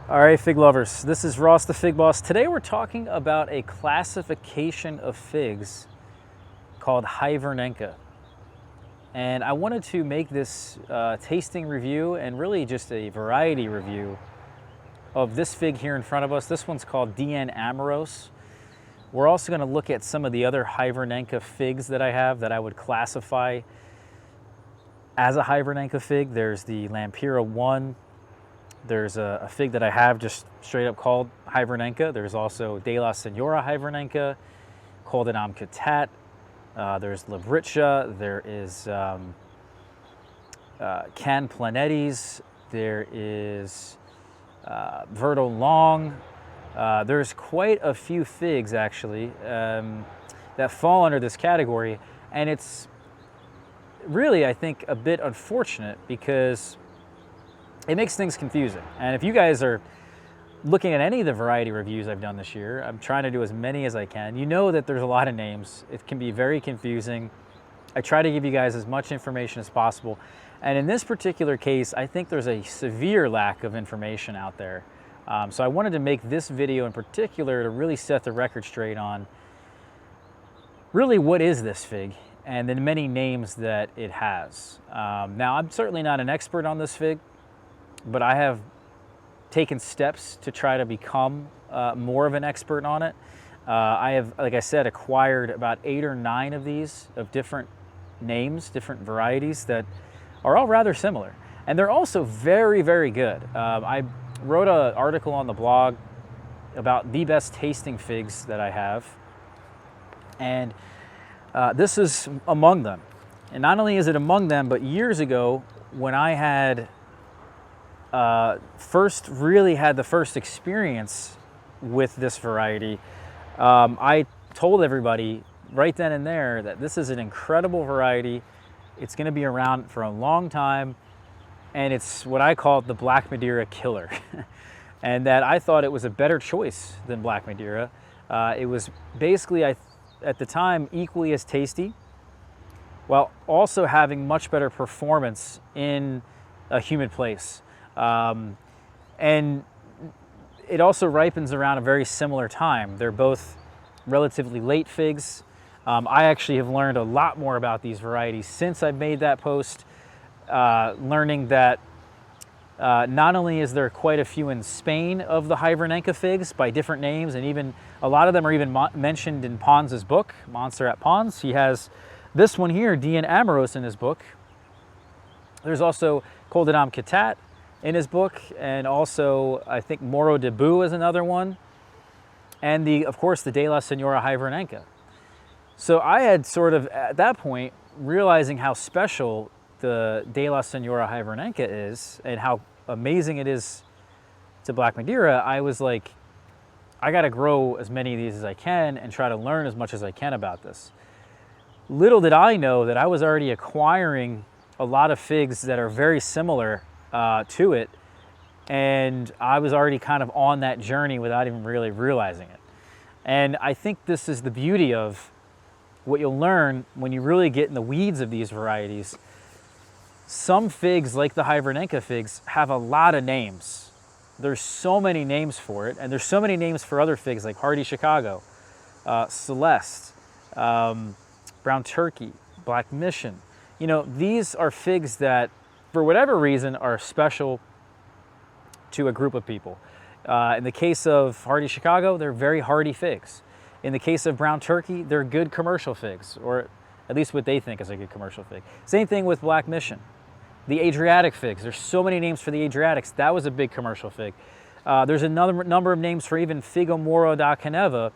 All right, fig lovers, this is Ross the Fig Boss. Today we're talking about a classification of figs called Hivernenca. And I wanted to make this tasting review and really just a variety review of this fig here in front of us. This one's called DN Amoros. We're also going to look at some of the other Hivernenca figs that I have that I would classify as a Hivernenca fig. There's the Lampira 1. There's a fig that I have just straight up called Hivernenca. There's also De La Senora Hivernenca, Coldinam Catat. There's Labritcha. There is Can Planetes. There is Verdo Long. There's quite a few figs actually that fall under this category, and it's really, I think, a bit unfortunate because it makes things confusing. And if you guys are looking at any of the variety reviews I've done this year, I'm trying to do as many as I can. You know that there's a lot of names. It can be very confusing. I try to give you guys as much information as possible. And in this particular case, I think there's a severe lack of information out there. So I wanted to make this video in particular to really set the record straight on really what is this fig and the many names that it has. Now, I'm certainly not an expert on this fig, but I have taken steps to try to become more of an expert on it. I have, like I said, acquired about 8 or 9 of these of different names, different varieties that are all rather similar. And they're also very, very good. I wrote an article on the blog about the best tasting figs that I have. And this is among them. And not only is it among them, but years ago when I had really had the first experience with this variety, I told everybody right then and there that this is an incredible variety. It's going to be around for a long time, and it's what I call the Black Madeira killer. And that I thought it was a better choice than Black Madeira. It was basically, at the time, equally as tasty, while also having much better performance in a humid place. And it also ripens around a very similar time. They're both relatively late figs. I actually have learned a lot more about these varieties since I made that post, learning that not only is there quite a few in Spain of the Hivernenca figs by different names, and even a lot of them are even mentioned in Pons' book, Monster at Pons. He has this one here, DN Amoros, in his book. There's also Coldinam Catat in his book, and also I think Moro de Bou is another one, and of course the De La Senora Hivernenca. So I had sort of, at that point, realizing how special the De La Senora Hivernenca is and how amazing it is to Black Madeira, I was like, I got to grow as many of these as I can and try to learn as much as I can about this. Little did I know that I was already acquiring a lot of figs that are very similar to it, and I was already kind of on that journey without even really realizing it. And I think this is the beauty of what you'll learn when you really get in the weeds of these varieties. Some figs, like the Hivernenca figs, have a lot of names. There's so many names for it, and there's so many names for other figs like Hardy Chicago, Celeste, Brown Turkey, Black Mission. You know, these are figs that, for whatever reason, are special to a group of people. In the case of Hardy Chicago, they're very hardy figs. In the case of Brown Turkey, they're good commercial figs, or at least what they think is a good commercial fig. Same thing with Black Mission. The Adriatic figs, there's so many names for the Adriatics. That was a big commercial fig. There's another number of names for even Figo Moro da Caneva,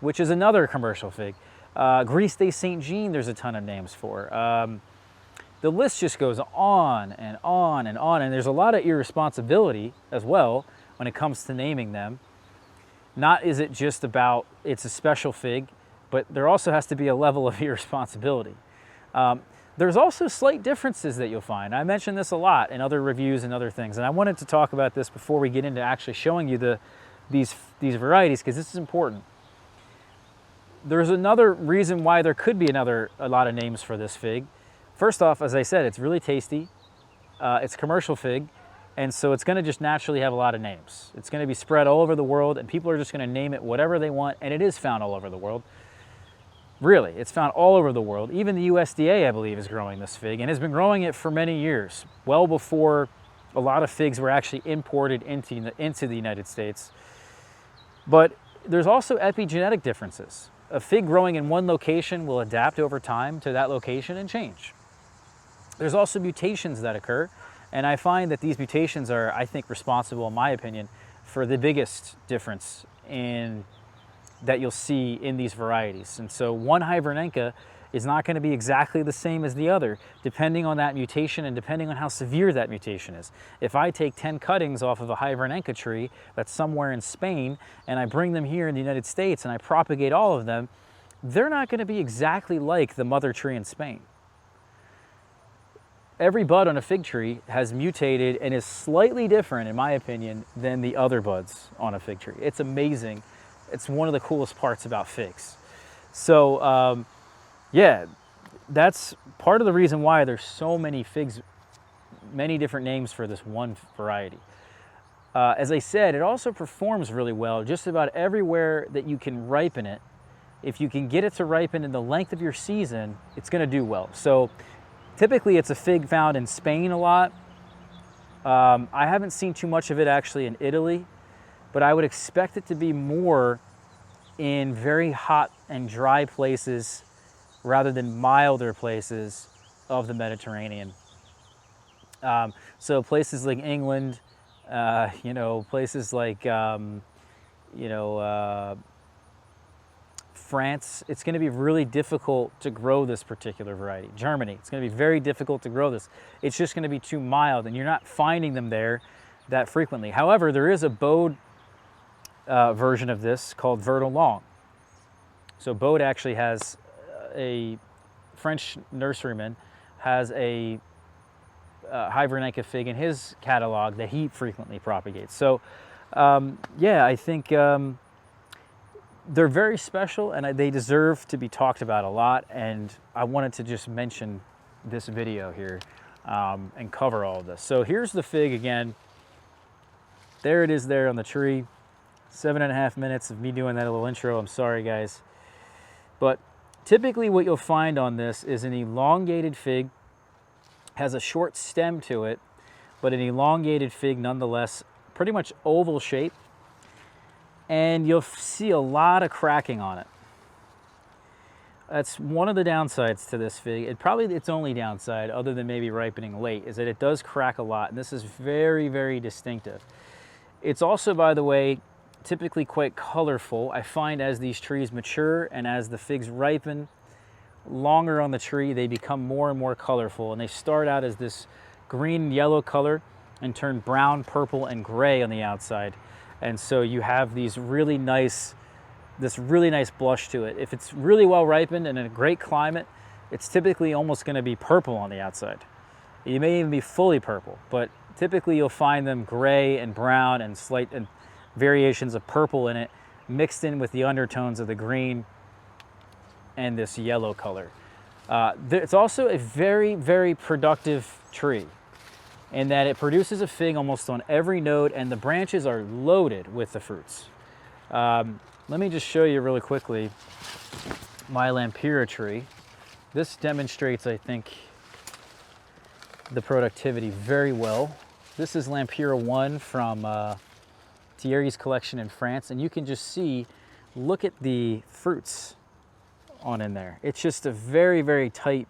which is another commercial fig. Gris de Saint Jean, there's a ton of names for. The list just goes on and on and on, and there's a lot of irresponsibility as well when it comes to naming them. Not is it just about it's a special fig, but there also has to be a level of irresponsibility. There's also slight differences that you'll find. I mentioned this a lot in other reviews and other things, and I wanted to talk about this before we get into actually showing you these varieties, because this is important. There's another reason why there could be a lot of names for this fig. First off, as I said, it's really tasty. It's a commercial fig. And so it's going to just naturally have a lot of names. It's going to be spread all over the world, and people are just going to name it whatever they want, and it is found all over the world. Really, it's found all over the world. Even the USDA, I believe, is growing this fig and has been growing it for many years, well before a lot of figs were actually imported into the United States. But there's also epigenetic differences. A fig growing in one location will adapt over time to that location and change. There's also mutations that occur, and I find that these mutations are, I think, responsible, in my opinion, for the biggest difference that you'll see in these varieties. And so one Hivernenca is not going to be exactly the same as the other, depending on that mutation and depending on how severe that mutation is. If I take 10 cuttings off of a Hivernenca tree that's somewhere in Spain, and I bring them here in the United States and I propagate all of them, they're not going to be exactly like the mother tree in Spain. Every bud on a fig tree has mutated and is slightly different, in my opinion, than the other buds on a fig tree. It's amazing. It's one of the coolest parts about figs. So yeah, that's part of the reason why there's so many figs, many different names for this one variety. As I said, it also performs really well just about everywhere that you can ripen it. If you can get it to ripen in the length of your season, it's going to do well. So typically it's a fig found in Spain a lot. I haven't seen too much of it actually in Italy, but I would expect it to be more in very hot and dry places rather than milder places of the Mediterranean. So places like England, places like, France, it's going to be really difficult to grow this particular variety. Germany, it's going to be very difficult to grow this. It's just going to be too mild, and you're not finding them there that frequently. However, there is a bowed version of this called Verdon Long. So Bode actually has a French nurseryman has a Hivernenca fig in his catalog that he frequently propagates. So yeah, I think they're very special and they deserve to be talked about a lot. And I wanted to just mention this video here and cover all of this. So here's the fig again. There it is there on the tree. 7.5 minutes of me doing that little intro. I'm sorry, guys. But typically what you'll find on this is an elongated fig, has a short stem to it, but an elongated fig nonetheless, pretty much oval shape. And you'll see a lot of cracking on it. That's one of the downsides to this fig. Its only downside, other than maybe ripening late, is that it does crack a lot, and this is very, very distinctive. It's also, by the way, typically quite colorful. I find as these trees mature and as the figs ripen longer on the tree, they become more and more colorful, and they start out as this green yellow color and turn brown, purple, and gray on the outside. And so you have this really nice blush to it. If it's really well ripened and in a great climate, it's typically almost going to be purple on the outside. You may even be fully purple, but typically you'll find them gray and brown and slight and variations of purple in it, mixed in with the undertones of the green and this yellow color. It's also a very, very productive tree in that it produces a fig almost on every node, and the branches are loaded with the fruits. Let me just show you really quickly my Lampira tree. This demonstrates, I think, the productivity very well. This is Lampira 1 from Thierry's collection in France, and you can just see, look at the fruits on in there. It's just a very, very tight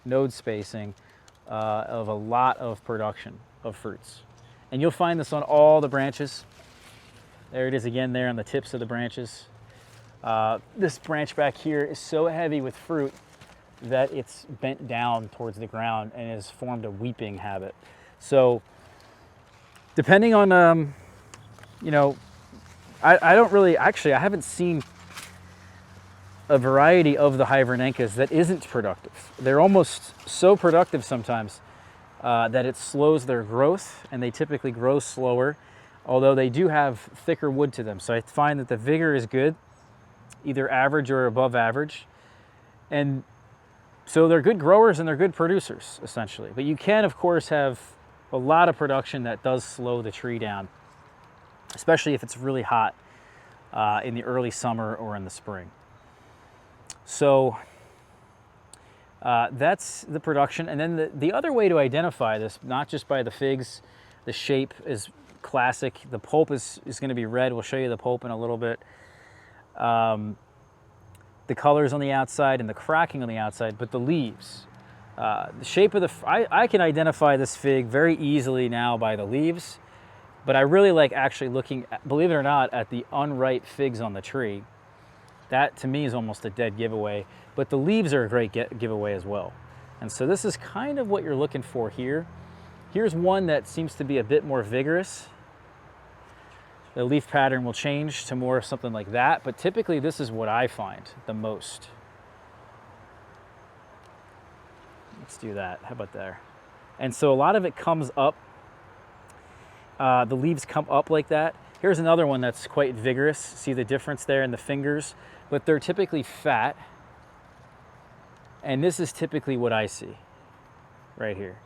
node spacing of a lot of production of fruits. And you'll find this on all the branches. There it is again there on the tips of the branches. This branch back here is so heavy with fruit that it's bent down towards the ground and has formed a weeping habit. So depending on I don't really, actually, I haven't seen a variety of the Hivernencas that isn't productive. They're almost so productive sometimes that it slows their growth, and they typically grow slower, although they do have thicker wood to them. So I find that the vigor is good, either average or above average. And so they're good growers and they're good producers, essentially. But you can, of course, have a lot of production that does slow the tree down, especially if it's really hot in the early summer or in the spring. So that's the production. And then the other way to identify this, not just by the figs, the shape is classic. The pulp is going to be red. We'll show you the pulp in a little bit. The colors on the outside and the cracking on the outside, but the leaves. The shape of I can identify this fig very easily now by the leaves, but I really like actually looking, believe it or not, at the unripe figs on the tree. That to me is almost a dead giveaway, but the leaves are a great giveaway as well. And so this is kind of what you're looking for here. Here's one that seems to be a bit more vigorous. The leaf pattern will change to more something like that, but typically this is what I find the most. Let's do that. How about there? And so a lot of it comes up. The leaves come up like that. Here's another one that's quite vigorous. See the difference there in the fingers, but they're typically fat. And this is typically what I see right here.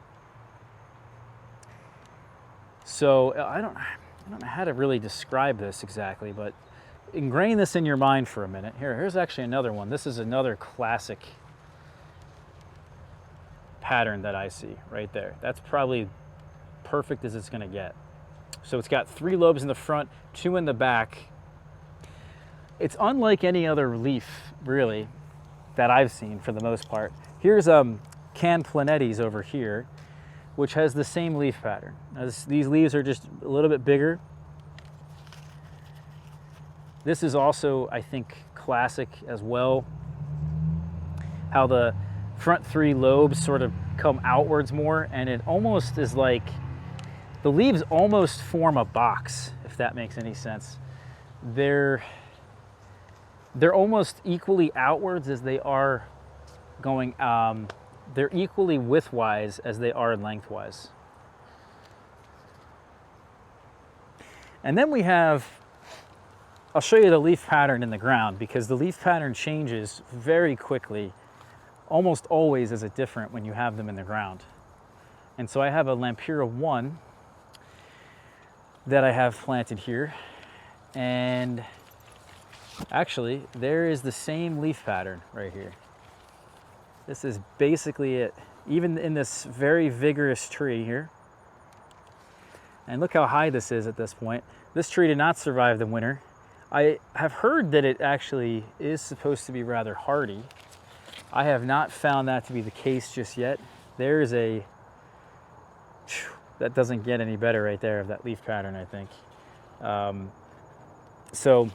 So I don't know how to really describe this exactly, but ingrain this in your mind for a minute. Here's actually another one. This is another classic pattern that I see right there. That's probably perfect as it's going to get. So it's got 3 lobes in the front, 2 in the back. It's unlike any other leaf, really, that I've seen for the most part. Here's Can Planetes over here, which has the same leaf pattern. Now these leaves are just a little bit bigger. This is also, I think, classic as well. How the front 3 lobes sort of come outwards more, and it almost is like the leaves almost form a box, if that makes any sense. They're almost equally outwards as they are going, they're equally widthwise as they are lengthwise. And then we have, I'll show you the leaf pattern in the ground, because the leaf pattern changes very quickly. Almost always is it different when you have them in the ground. And so I have a Lampira 1 that I have planted here. And actually, there is the same leaf pattern right here. This is basically it, even in this very vigorous tree here. And look how high this is at this point. This tree did not survive the winter. I have heard that it actually is supposed to be rather hardy. I have not found that to be the case just yet. There is a, that doesn't get any better right there of that leaf pattern, I think. So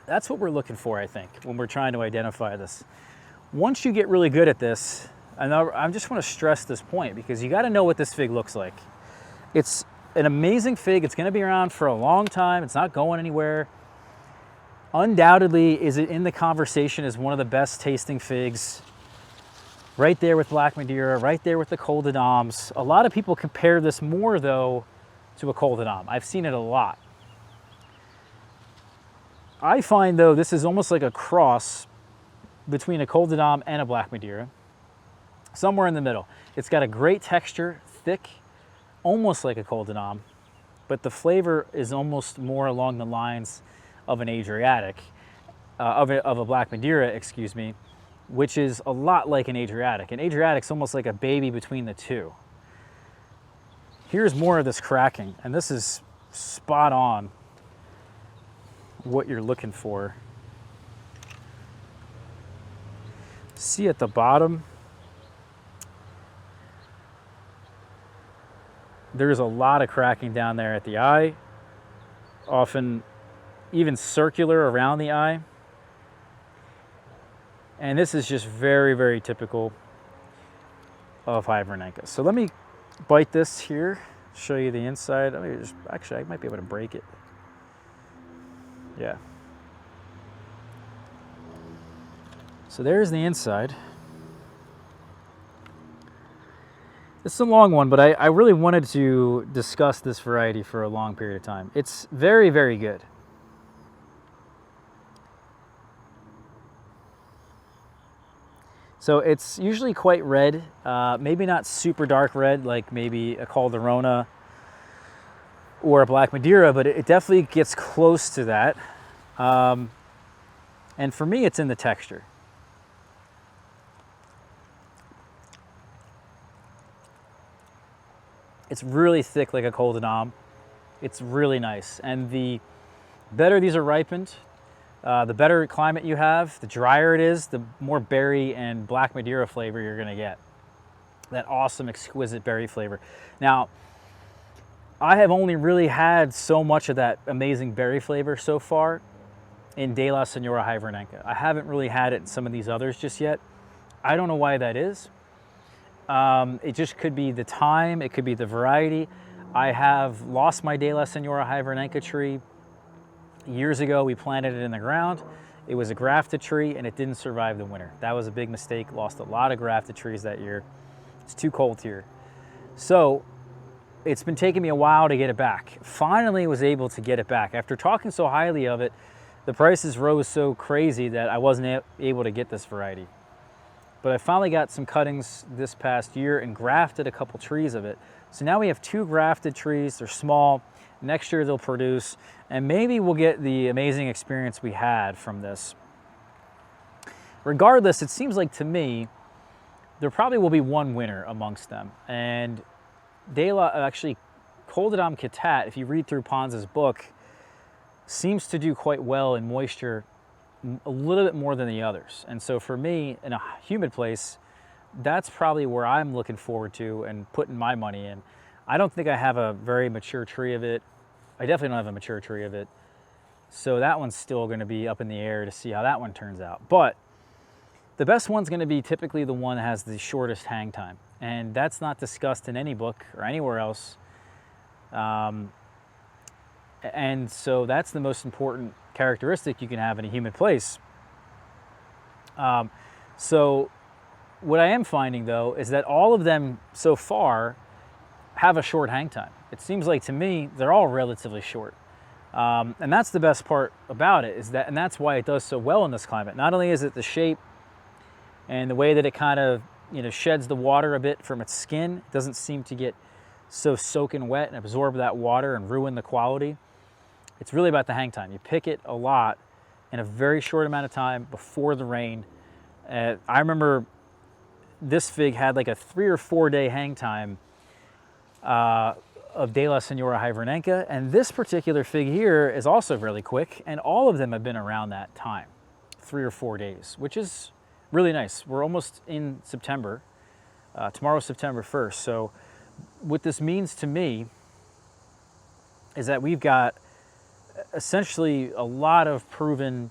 that's what we're looking for, I think, when we're trying to identify this. Once you get really good at this, and I just want to stress this point, because you got to know what this fig looks like. It's an amazing fig. It's going to be around for a long time. It's not going anywhere. Undoubtedly, is it in the conversation as one of the best tasting figs. Right there with Black Madeira, right there with the Col de Dames. A lot of people compare this more, though, to a Col de Dame. I've seen it a lot. I find, though, this is almost like a cross between a Col de Dame and a Black Madeira. Somewhere in the middle. It's got a great texture, thick, almost like a Col de Dame, but the flavor is almost more along the lines of an Adriatic, of a Black Madeira, excuse me, which is a lot like an Adriatic. An Adriatic's almost like a baby between the two. Here's more of this cracking, and this is spot on what you're looking for. See at the bottom, there's a lot of cracking down there at the eye, often even circular around the eye. And this is just very, very typical of Hivernenca. So let me bite this here, show you the inside. Actually, I might be able to break it. Yeah. So there's the inside. It's a long one, but I really wanted to discuss this variety for a long period of time. It's very, very good. So it's usually quite red, maybe not super dark red like maybe a Calderona or a Black Madeira, but it definitely gets close to that. And for me, it's in the texture. It's really thick like a Col de Dame. It's really nice. And the better these are ripened, the better climate you have, the drier it is, the more berry and Black Madeira flavor you're gonna get. That awesome, exquisite berry flavor. Now, I have only really had so much of that amazing berry flavor so far in De La Senora Hivernenca. I haven't really had it in some of these others just yet. I don't know why that is. It just could be the time, it could be the variety. I have lost my De La Senora Hivernenca tree years ago. We planted it in the ground. It was a grafted tree and it didn't survive the winter. That was a big mistake. Lost a lot of grafted trees that year. It's too cold here. So it's been taking me a while to get it back. Finally was able to get it back. After talking so highly of it, the prices rose so crazy that I wasn't able to get this variety. But I finally got some cuttings this past year and grafted a couple trees of it. So now we have 2 grafted trees. They're small. Next year they'll produce, and maybe we'll get the amazing experience we had from this. Regardless, it seems like to me, there probably will be one winner amongst them. And actually, Col de Dame Catat, if you read through Pons's book, seems to do quite well in moisture, a little bit more than the others. And so for me, in a humid place, that's probably where I'm looking forward to and putting my money in. I don't think I have a very mature tree of it. I definitely don't have a mature tree of it. So that one's still gonna be up in the air to see how that one turns out. But the best one's gonna be typically the one that has the shortest hang time. And that's not discussed in any book or anywhere else. And so that's the most important characteristic you can have in a humid place. So what I am finding though is that all of them so far have a short hang time. It seems like to me they're all relatively short. And that's the best part about it, is that, and that's why it does so well in this climate. Not only is it the shape and the way that it kind of, sheds the water a bit from its skin. It doesn't seem to get so soaking wet and absorb that water and ruin the quality. It's really about the hang time. You pick it a lot in a very short amount of time before the rain. I remember this fig had like a 3 or 4 day hang time of De La Senora Hivernenca, and this particular fig here is also really quick, and all of them have been around that time, 3 or 4 days, which is really nice. We're almost in September. Tomorrow's September 1st. So what this means to me is that we've got essentially a lot of proven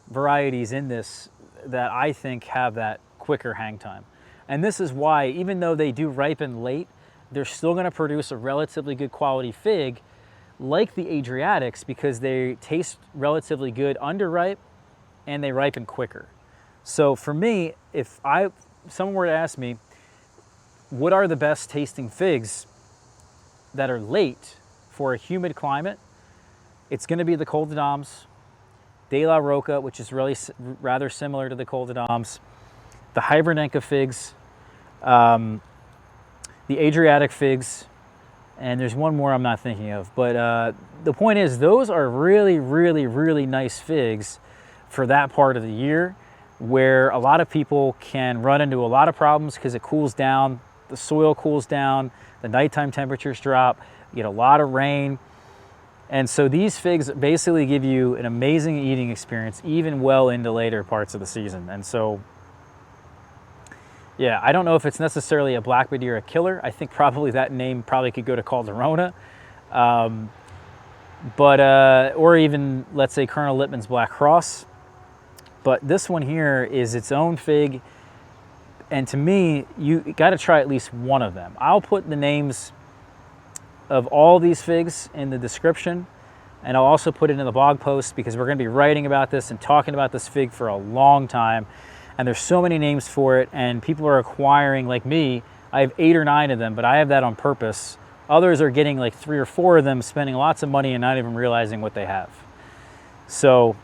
varieties in this that I think have that quicker hang time. And this is why, even though they do ripen late, they're still going to produce a relatively good quality fig like the Adriatics, because they taste relatively good underripe and they ripen quicker. So for me, if someone were to ask me, what are the best tasting figs that are late for a humid climate, it's going to be the Col de Dames, De La Roca, which is really rather similar to the Col de Dames, the Hivernenca figs, the Adriatic figs, and there's one more I'm not thinking of. But the point is, those are really, really, really nice figs for that part of the year, where a lot of people can run into a lot of problems because it cools down, the soil cools down, the nighttime temperatures drop, you get a lot of rain. And so these figs basically give you an amazing eating experience, even well into later parts of the season. And so, yeah, I don't know if it's necessarily a Black Madeira killer. I think probably that name probably could go to Calderona. Or even, let's say, Colonel Lippmann's Black Cross. But this one here is its own fig. And to me, you got to try at least one of them. I'll put the names of all these figs in the description, and I'll also put it in the blog post, because we're going to be writing about this and talking about this fig for a long time. And there's so many names for it, and people are acquiring, like me, I have 8 or 9 of them, but I have that on purpose. Others are getting like 3 or 4 of them, spending lots of money and not even realizing what they have. So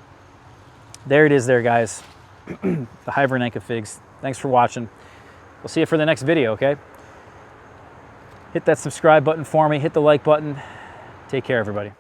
there it is there, guys. the Hivernenca figs. Thanks for watching. We'll see you for the next video, okay? Hit that subscribe button for me, hit the like button. Take care, everybody.